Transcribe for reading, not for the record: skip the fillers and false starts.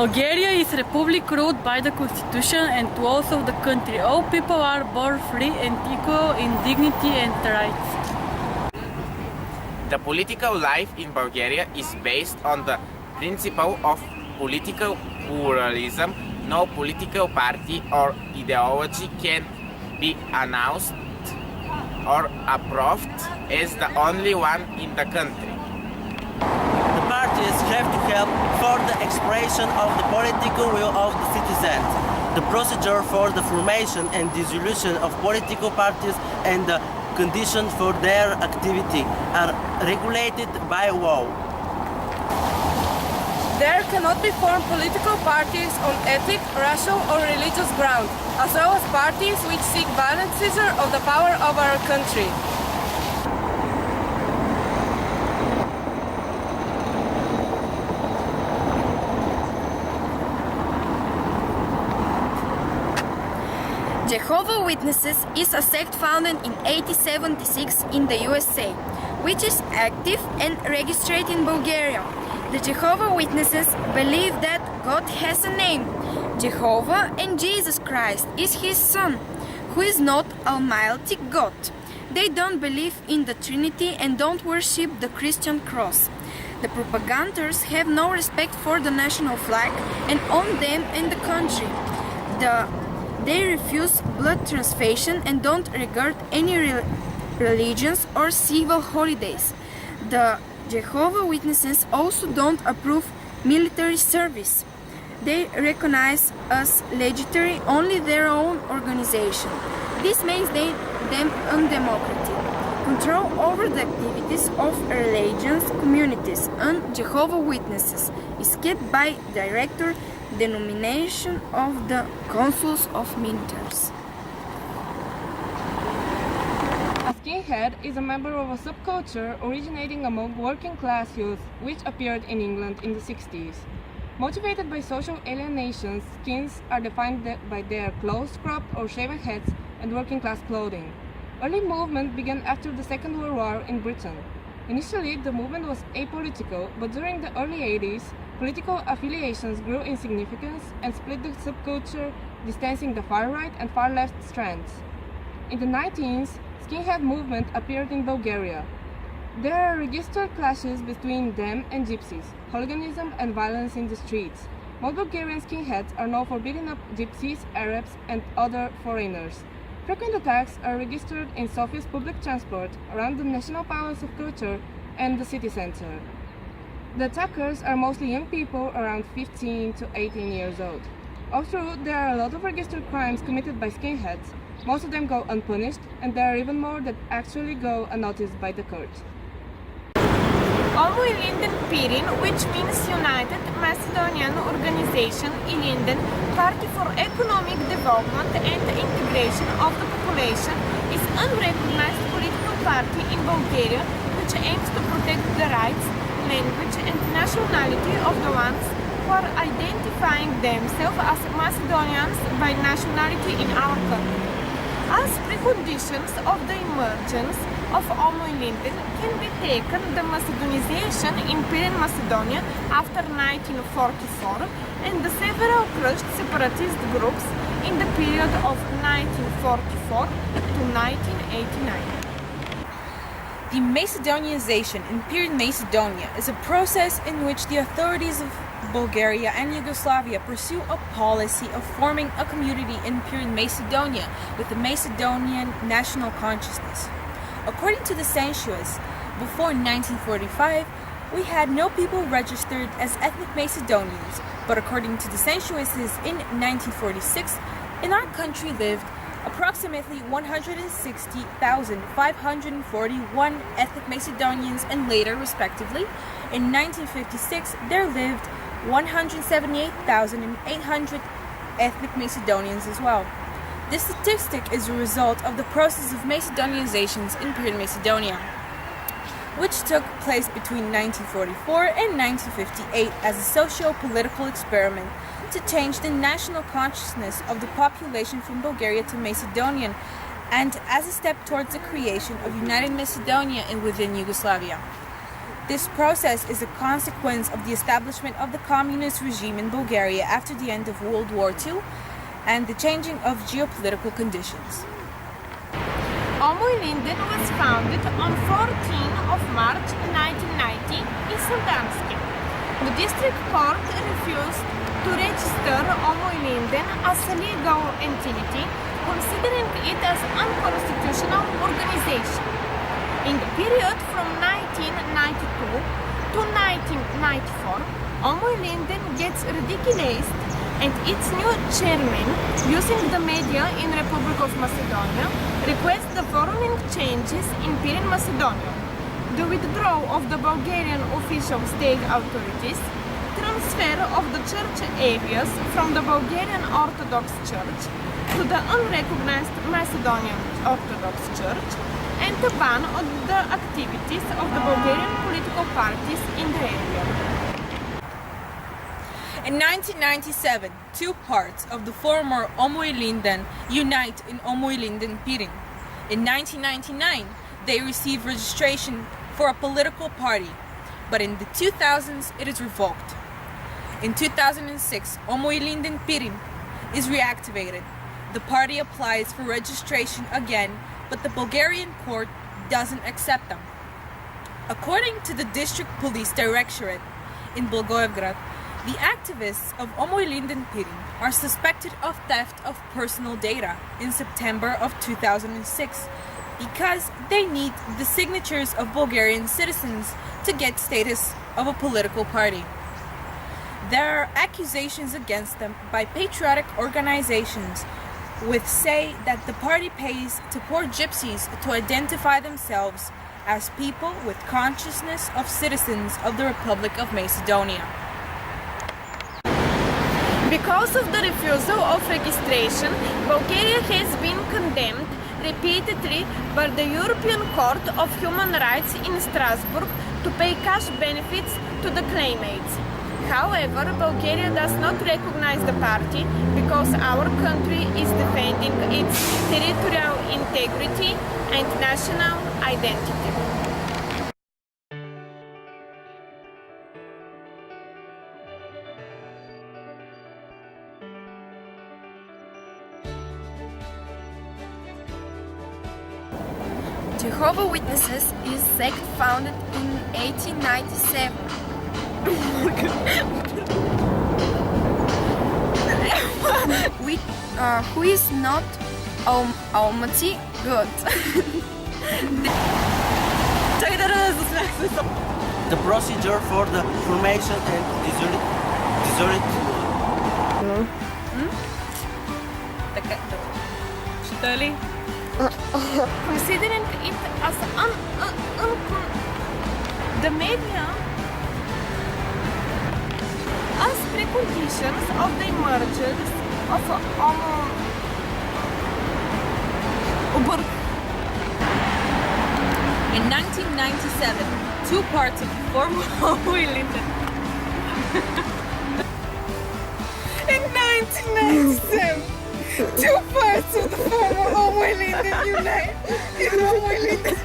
Bulgaria is a republic ruled by the constitution and laws of the country. All people are born free and equal in dignity and rights. The political life in Bulgaria is based on the principle of political pluralism. No political party or ideology can be announced or approved as the only one in the country. The parties have to help for the expression of the political will of the citizens. The procedure for the formation and dissolution of political parties and the conditions for their activity are regulated by law. There cannot be formed political parties on ethnic, racial or religious grounds, as well as parties which seek violent seizure of the power of our country. Jehovah's Witnesses is a sect founded in 1876 in the USA, which is active and registered in Bulgaria. The Jehovah's Witnesses believe that God has a name, Jehovah, and Jesus Christ is his son, who is not Almighty God. They don't believe in the Trinity and don't worship the Christian cross. The propaganders have no respect for the national flag and own them in the country. They refuse blood transfusion and don't regard any religions or civil holidays. The Jehovah's Witnesses also don't approve military service. They recognize as legitimate only their own organization. This makes them undemocratic. Control over the activities of religious communities and Jehovah's Witnesses is kept by director denomination of the Councils of Ministers. A skinhead is a member of a subculture originating among working-class youth which appeared in England in the 60s. Motivated by social alienation, skins are defined by their close cropped or shaven heads and working-class clothing. Early movement began after the Second World War in Britain. Initially, the movement was apolitical, but during the early 80s, political affiliations grew in significance and split the subculture, distancing the far-right and far-left strands. In the 19th, skinhead movement appeared in Bulgaria. There are registered clashes between them and gypsies, hooliganism and violence in the streets. Most Bulgarian skinheads are known for beating up gypsies, Arabs and other foreigners. Frequent attacks are registered in Sofia's public transport, around the National Palace of Culture and the city center. The attackers are mostly young people around 15 to 18 years old. Although there are a lot of registered crimes committed by skinheads, most of them go unpunished, and there are even more that actually go unnoticed by the court. Linden Pirin, which means United Macedonian Organization in Linden, Party for Economic Development and Integration of the Population, is an unrecognized political party in Bulgaria which aims to protect the rights, language and nationality of the ones who are identifying themselves as Macedonians by nationality in our country. As preconditions of the emergence of Linden can be taken the Macedonization in Pirin Macedonia after 1944 and the several crushed separatist groups in the period of 1944 to 1989. The Macedonianization in Pirin Macedonia is a process in which the authorities of Bulgaria and Yugoslavia pursue a policy of forming a community in Pirin Macedonia with a Macedonian national consciousness. According to the census, before 1945, we had no people registered as ethnic Macedonians, but according to the censuses in 1946, in our country lived approximately 160,541 ethnic Macedonians, and later, respectively, in 1956, there lived 178,800 ethnic Macedonians as well. This statistic is a result of the process of Macedonianizations in Pirin Macedonia, which took place between 1944 and 1958 as a socio-political experiment to change the national consciousness of the population from Bulgaria to Macedonian, and as a step towards the creation of United Macedonia and within Yugoslavia. This process is a consequence of the establishment of the communist regime in Bulgaria after the end of World War II and the changing of geopolitical conditions. Linden was founded on 14th of March 1990 in Sandanski. The district court refused to register Linden as a legal entity, considering it as unconstitutional organization. In the period from 1992 to 1994, Linden gets ridiculized and its new chairman, using the media in Republic of Macedonia, requests the following changes in Pirin, Macedonia: the withdrawal of the Bulgarian official state authorities, transfer of the church areas from the Bulgarian Orthodox Church to the unrecognized Macedonian Orthodox Church, and the ban on the activities of the Bulgarian political parties in the area. In 1997, two parts of the former Linden unite in Linden Pirin. In 1999, they receive registration for a political party, but in the 2000s it is revoked. In 2006, Linden Pirin is reactivated. The party applies for registration again, but the Bulgarian court doesn't accept them. According to the District Police Directorate in Blagoevgrad, the activists of Linden Pirin are suspected of theft of personal data in September of 2006 because they need the signatures of Bulgarian citizens to get status of a political party. There are accusations against them by patriotic organizations which say that the party pays to poor gypsies to identify themselves as people with consciousness of citizens of the Republic of Macedonia. Because of the refusal of registration, Bulgaria has been condemned repeatedly by the European Court of Human Rights in Strasbourg to pay cash benefits to the claimants. However, Bulgaria does not recognize the party because our country is defending its territorial integrity and national identity. Jehovah's Witnesses is a sect founded in 1897. Who is not Almighty God. The procedure for the formation and dissolution. Considering it as the media as preconditions of the emergence of In 1997, two parts of the former Linden. In 1997, two parts of the former Linden unite in Linden.